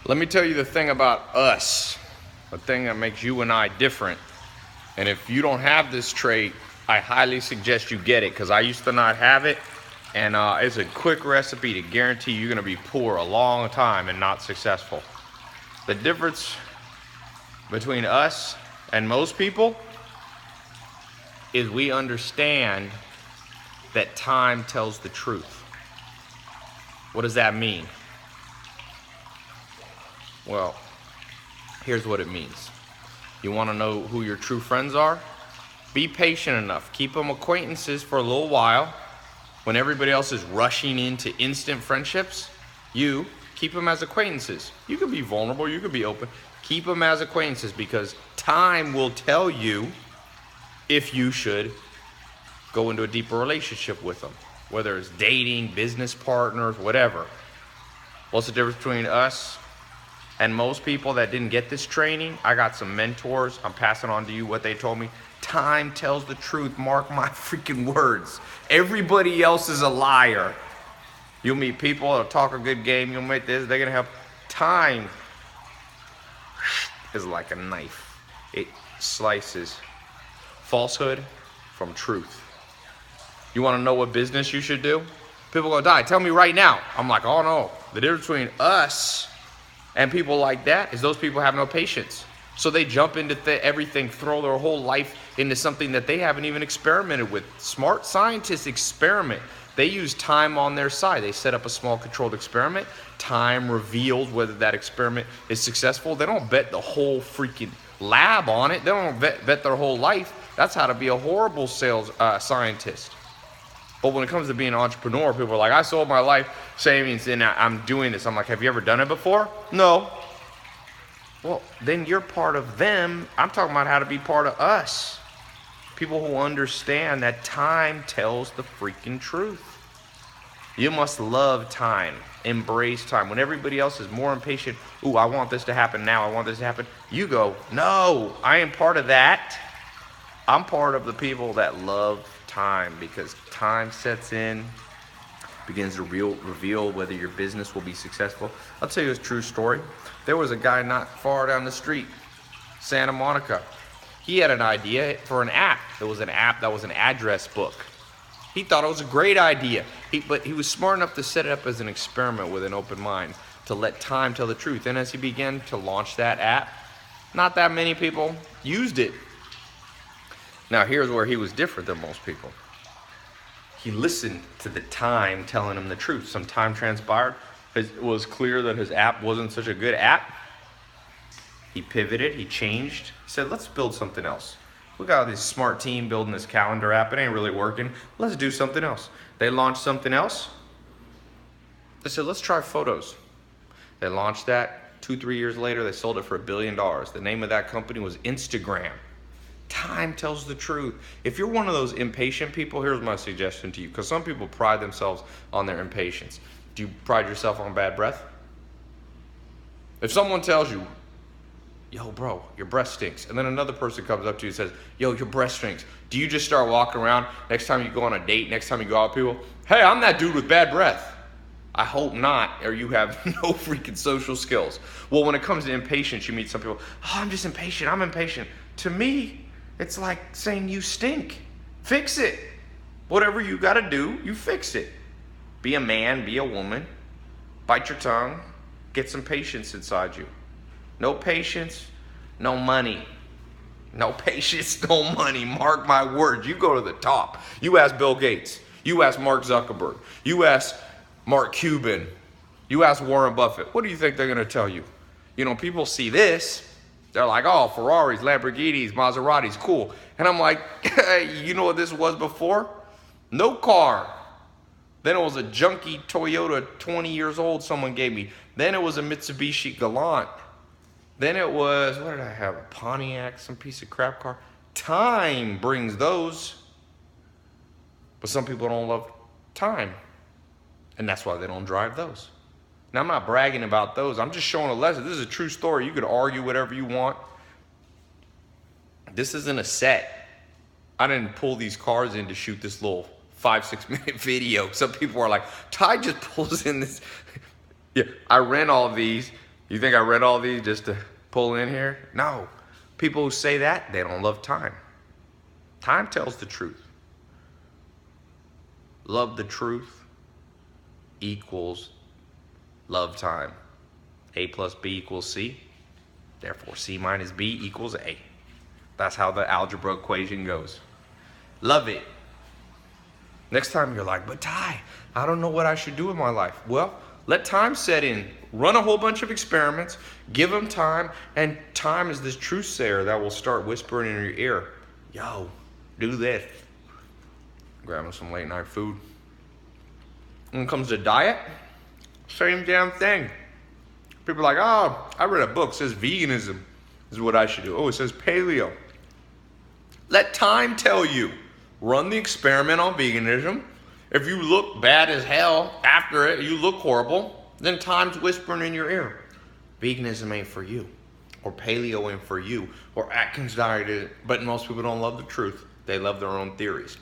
Let me tell you the thing about us, the thing that makes you and I different. And if you don't have this trait, I highly suggest you get it, because I used to not have it. And it's a quick recipe to guarantee you're going to be poor a long time and not successful. The difference between us and most people is we understand that time tells the truth. What does that mean? Well, here's what it means. You want to know who your true friends are? Be patient enough. Keep them acquaintances for a little while. When everybody else is rushing into instant friendships, you keep them as acquaintances. You can be vulnerable, you can be open. Keep them as acquaintances, because time will tell you if you should go into a deeper relationship with them, whether it's dating, business partners, whatever. What's the difference between us and most people that didn't get this training? I got some mentors. I'm passing on to you what they told me. Time tells the truth. Mark my freaking words. Everybody else is a liar. You'll meet people that'll talk a good game. You'll meet this. They're going to have time. Is like a knife. It slices falsehood from truth. You want to know what business you should do? People go, "Die, tell me right now." I'm like, oh no. The difference between us and people like that is those people have no patience. So they jump into everything, throw their whole life into something that they haven't even experimented with. Smart scientists experiment. They use time on their side. They set up a small controlled experiment. Time reveals whether that experiment is successful. They don't bet the whole freaking lab on it. They don't bet their whole life. That's how to be a horrible sales scientist. But when it comes to being an entrepreneur, people are like, "I sold my life savings and I'm doing this." I'm like, "Have you ever done it before?" "No." Well, then you're part of them. I'm talking about how to be part of us. People who understand that time tells the freaking truth. You must love time. Embrace time. When everybody else is more impatient, "Ooh, I want this to happen now. I want this to happen." You go, "No, I ain't part of that." I'm part of the people that love time, because time sets in, begins to reveal whether your business will be successful. I'll tell you a true story. There was a guy not far down the street, Santa Monica. He had an idea for an app. There was an app that was an address book. He thought it was a great idea, but he was smart enough to set it up as an experiment with an open mind, to let time tell the truth. And as he began to launch that app, not that many people used it. Now here's where he was different than most people. He listened to the time telling him the truth. Some time transpired. It was clear that his app wasn't such a good app. He pivoted, he changed. He said, "Let's build something else. We got this smart team building this calendar app. It ain't really working. Let's do something else." They launched something else. They said, "Let's try photos." They launched that. 2-3 years later, they sold it for $1 billion. The name of that company was Instagram. Time tells the truth. If you're one of those impatient people, here's my suggestion to you, because some people pride themselves on their impatience. Do you pride yourself on bad breath? If someone tells you, "Yo, bro, your breath stinks," and then another person comes up to you and says, "Yo, your breath stinks," do you just start walking around next time you go on a date, next time you go out with people, "Hey, I'm that dude with bad breath"? I hope not, or you have no freaking social skills. Well, when it comes to impatience, you meet some people, "Oh, I'm just impatient, I'm impatient." To me, it's like saying you stink. Fix it. Whatever you got to do, you fix it. Be a man, be a woman. Bite your tongue. Get some patience inside you. No patience, no money. No patience, no money. Mark my words. You go to the top. You ask Bill Gates. You ask Mark Zuckerberg. You ask Mark Cuban. You ask Warren Buffett. What do you think they're going to tell you? You know, people see this. They're like, "Oh, Ferraris, Lamborghinis, Maseratis, cool." And I'm like, you know what this was before? No car. Then it was a junky Toyota, 20 years old, someone gave me. Then it was a Mitsubishi Galant. Then it was, what did I have? A Pontiac, some piece of crap car. Time brings those. But some people don't love time. And that's why they don't drive those. Now, I'm not bragging about those. I'm just showing a lesson. This is a true story. You could argue whatever you want. This isn't a set. I didn't pull these cars in to shoot this little 5-6 minute video. Some people are like, "Tai just pulls in this." Yeah, I rent all of these. You think I read all these just to pull in here? No. People who say that, they don't love time. Time tells the truth. Love the truth equals love time. A plus B equals C. Therefore, C minus B equals A. That's how the algebra equation goes. Love it. Next time you're like, but Tai, I don't know what I should do with my life. Well, let time set in. Run a whole bunch of experiments. Give them time. And time is this truth sayer that will start whispering in your ear. Yo, do this. Grabbing some late night food. When it comes to diet, same damn thing. People are like, oh, I read a book that says veganism is what I should do. Oh, it says paleo. Let time tell you. Run the experiment on veganism. If you look bad as hell after it, you look horrible, then time's whispering in your ear. Veganism ain't for you. Or paleo ain't for you. Or Atkins diet is. But most people don't love the truth. They love their own theories.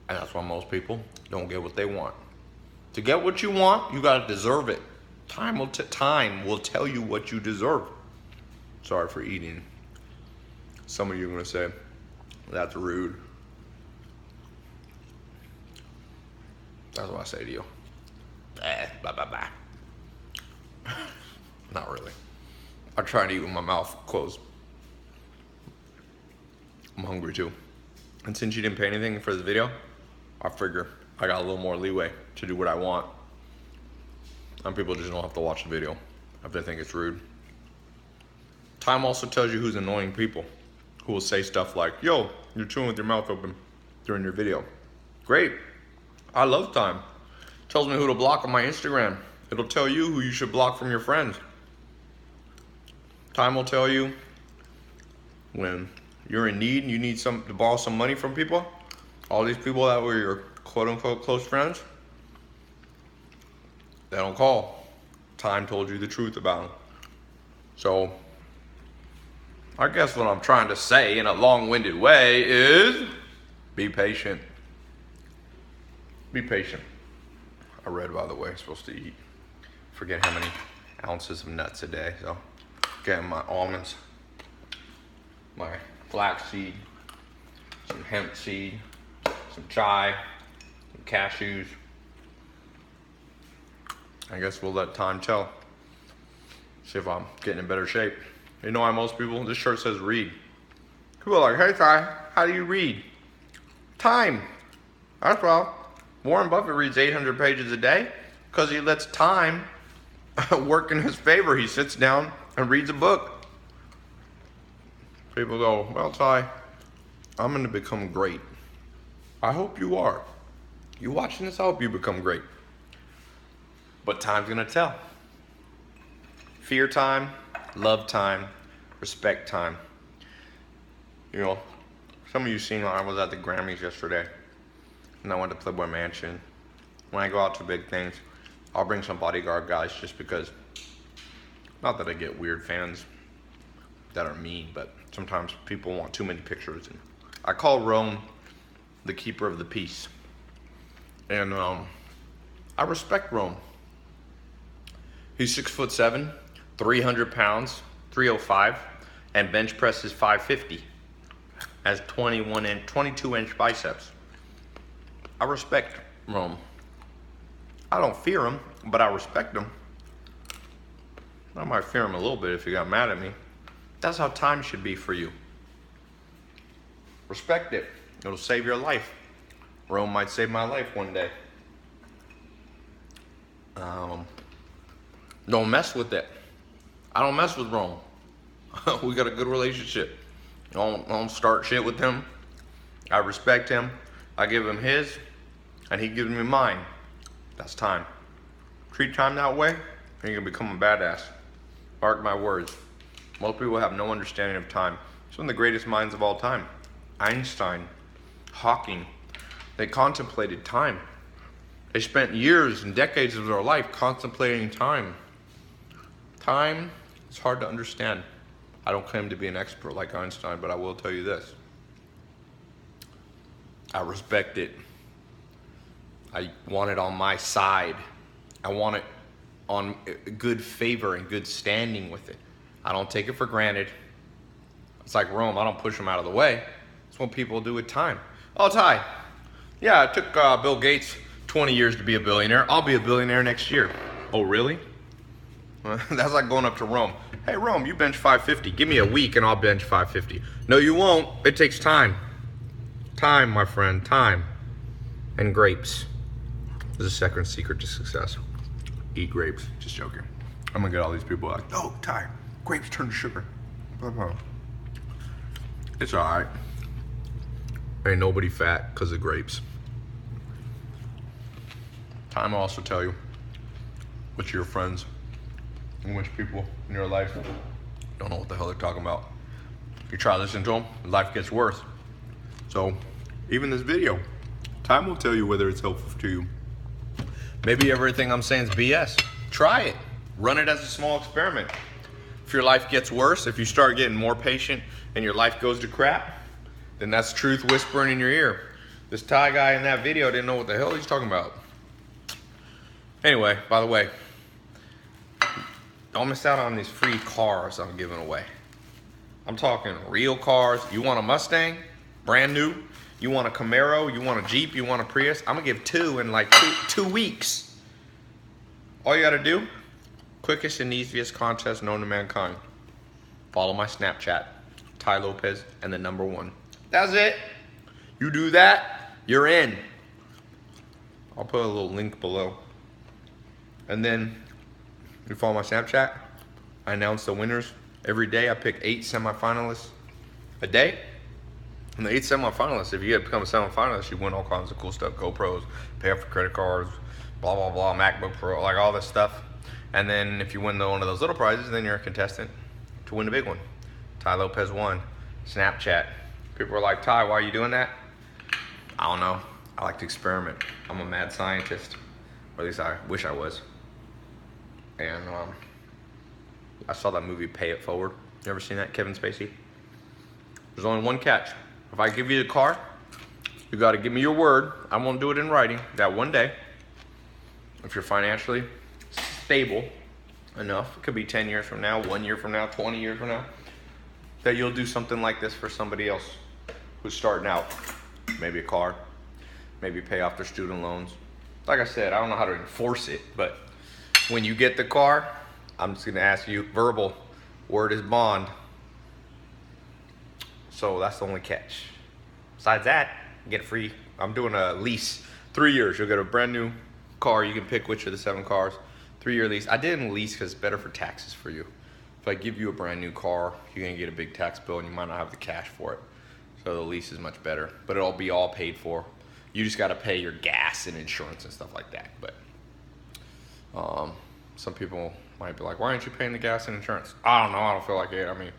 And that's why most people don't get what they want. To get what you want, you gotta deserve it. Time will tell you what you deserve. Sorry for eating. Some of you are gonna say, that's rude. That's what I say to you. Blah, blah, blah. Not really. I try to eat with my mouth closed. I'm hungry too. And since you didn't pay anything for the video, I figure I got a little more leeway to do what I want. And people just don't have to watch the video if they think it's rude. Time also tells you who's annoying people, who will say stuff like, yo, you're chewing with your mouth open during your video. Great. I love time. It tells me who to block on my Instagram. It'll tell you who you should block from your friends. Time will tell you when you're in need and you need to borrow some money from people. All these people that were your quote unquote close friends, they don't call. Time told you the truth about them. So I guess what I'm trying to say in a long-winded way is be patient. Be patient. I read, by the way, I'm supposed to eat. Forget how many ounces of nuts a day. So getting my almonds, my flaxseed, some hemp seed, some chai, some cashews. I guess we'll let time tell. See if I'm getting in better shape. You know why most people, this shirt says read. People are like, hey Tai, how do you read? Time. That's well. Warren Buffett reads 800 pages a day because he lets time work in his favor. He sits down and reads a book. People go, well, Tai, I'm going to become great. I hope you are. You watching this, I hope you become great. But time's going to tell. Fear time, love time, respect time. You know, some of you seen I was at the Grammys yesterday. And I went to Playboy Mansion. When I go out to big things, I'll bring some bodyguard guys just because, not that I get weird fans that are mean, but sometimes people want too many pictures. And I call Rome the keeper of the peace. And I respect Rome. He's 6'7", 300 pounds, 305, and bench presses 550. Has 22-inch biceps. I respect Rome. I don't fear him, but I respect him. I might fear him a little bit if he got mad at me. That's how time should be for you. Respect it. It'll save your life. Rome might save my life one day. Don't mess with it. I don't mess with Rome. We got a good relationship. Don't start shit with him. I respect him. I give him his, and he gives me mine. That's time. Treat time that way, and you're gonna become a badass. Mark my words. Most people have no understanding of time. Some of the greatest minds of all time. Einstein, Hawking, they contemplated time. They spent years and decades of their life contemplating time. Time is hard to understand. I don't claim to be an expert like Einstein, but I will tell you this. I respect it. I want it on my side. I want it on good favor and good standing with it. I don't take it for granted. It's like Rome, I don't push them out of the way. It's what people do with time. Oh, Tai, yeah, it took Bill Gates 20 years to be a billionaire. I'll be a billionaire next year. Oh, really? That's like going up to Rome. Hey, Rome, you bench 550. Give me a week and I'll bench 550. No, you won't. It takes time. Time, my friend, time. And grapes. This is the second secret to success. Eat grapes. Just joking. I'm gonna get all these people like, oh, Tai, grapes turn to sugar. Blah, blah. It's all right. Ain't nobody fat because of grapes. Time will also tell you which of your friends and which people in your life don't know what the hell they're talking about. You try listening to them, life gets worse. So, even this video, time will tell you whether it's helpful to you. Maybe everything I'm saying is BS. Try it. Run it as a small experiment. If your life gets worse, if you start getting more patient and your life goes to crap, then that's truth whispering in your ear. This Tai guy in that video didn't know what the hell he's talking about. Anyway, by the way, don't miss out on these free cars I'm giving away. I'm talking real cars. You want a Mustang, brand new? You want a Camaro? You want a Jeep? You want a Prius? I'm gonna give 2 in like two weeks. All you gotta do, quickest and easiest contest known to mankind. Follow my Snapchat, Tai Lopez, and the number 1. That's it. You do that, you're in. I'll put a little link below. And then you follow my Snapchat. I announce the winners every day. I pick 8 semifinalists a day. And the 8 semifinalists, if you get become a semifinalist, you win all kinds of cool stuff. GoPros, pay off for credit cards, blah, blah, blah, MacBook Pro, like all this stuff. And then if you win one of those little prizes, then you're a contestant to win the big one. Tai Lopez won. Snapchat. People are like, Tai, why are you doing that? I don't know. I like to experiment. I'm a mad scientist. Or at least I wish I was. And I saw that movie, Pay It Forward. You ever seen that, Kevin Spacey? There's only one catch. If I give you the car, you gotta give me your word. I won't do it in writing. That one day, if you're financially stable enough, it could be 10 years from now, 1 year from now, 20 years from now, that you'll do something like this for somebody else who's starting out. Maybe a car, maybe pay off their student loans. Like I said, I don't know how to enforce it, but when you get the car, I'm just gonna ask you, verbal, word is bond. So that's the only catch. Besides that, you get free. I'm doing a lease, 3 years. You'll get a brand new car. You can pick which of the 7 cars. 3-year lease. I didn't lease because it's better for taxes for you. If I give you a brand new car, you're gonna get a big tax bill and you might not have the cash for it. So the lease is much better, but it'll be all paid for. You just gotta pay your gas and insurance and stuff like that. But some people might be like, why aren't you paying the gas and insurance? I don't know, I don't feel like it. I mean,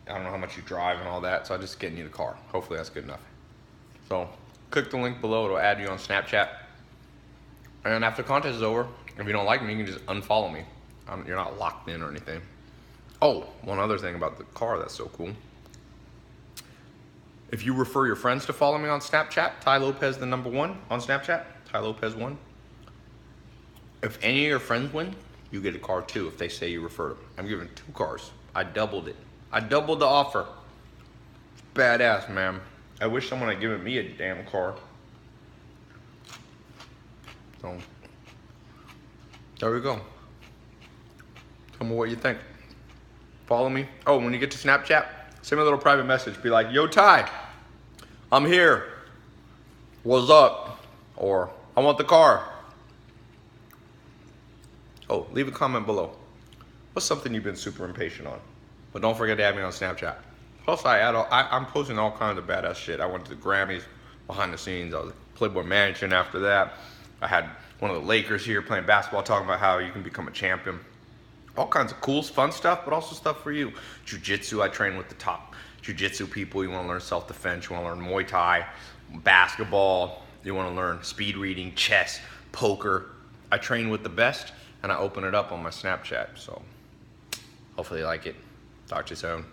I don't know how much you drive and all that, so I'm just getting you the car. Hopefully that's good enough. So click the link below, it'll add you on Snapchat. And after the contest is over, if you don't like me, you can just unfollow me. You're not locked in or anything. Oh, one other thing about the car that's so cool. If you refer your friends to follow me on Snapchat, Tai Lopez the number 1 on Snapchat, Tai Lopez 1. If any of your friends win, you get a car too if they say you referred them. I'm giving 2 cars. I doubled it. I doubled the offer. It's badass, man. I wish someone had given me a damn car. So, there we go. Tell me what you think. Follow me. Oh, when you get to Snapchat, send me a little private message. Be like, yo, Tai, I'm here. What's up? Or, I want the car. Oh, leave a comment below. What's something you've been super impatient on? But don't forget to add me on Snapchat. Plus, I'm posting all kinds of badass shit. I went to the Grammys behind the scenes. I was at Playboy Mansion after that. I had one of the Lakers here playing basketball, talking about how you can become a champion. All kinds of cool, fun stuff, but also stuff for you. Jiu-jitsu, I train with the top jiu-jitsu people. You want to learn self-defense. You want to learn Muay Thai, basketball. You want to learn speed reading, chess, poker. I train with the best, and I open it up on my Snapchat. So hopefully you like it. Talk to you soon.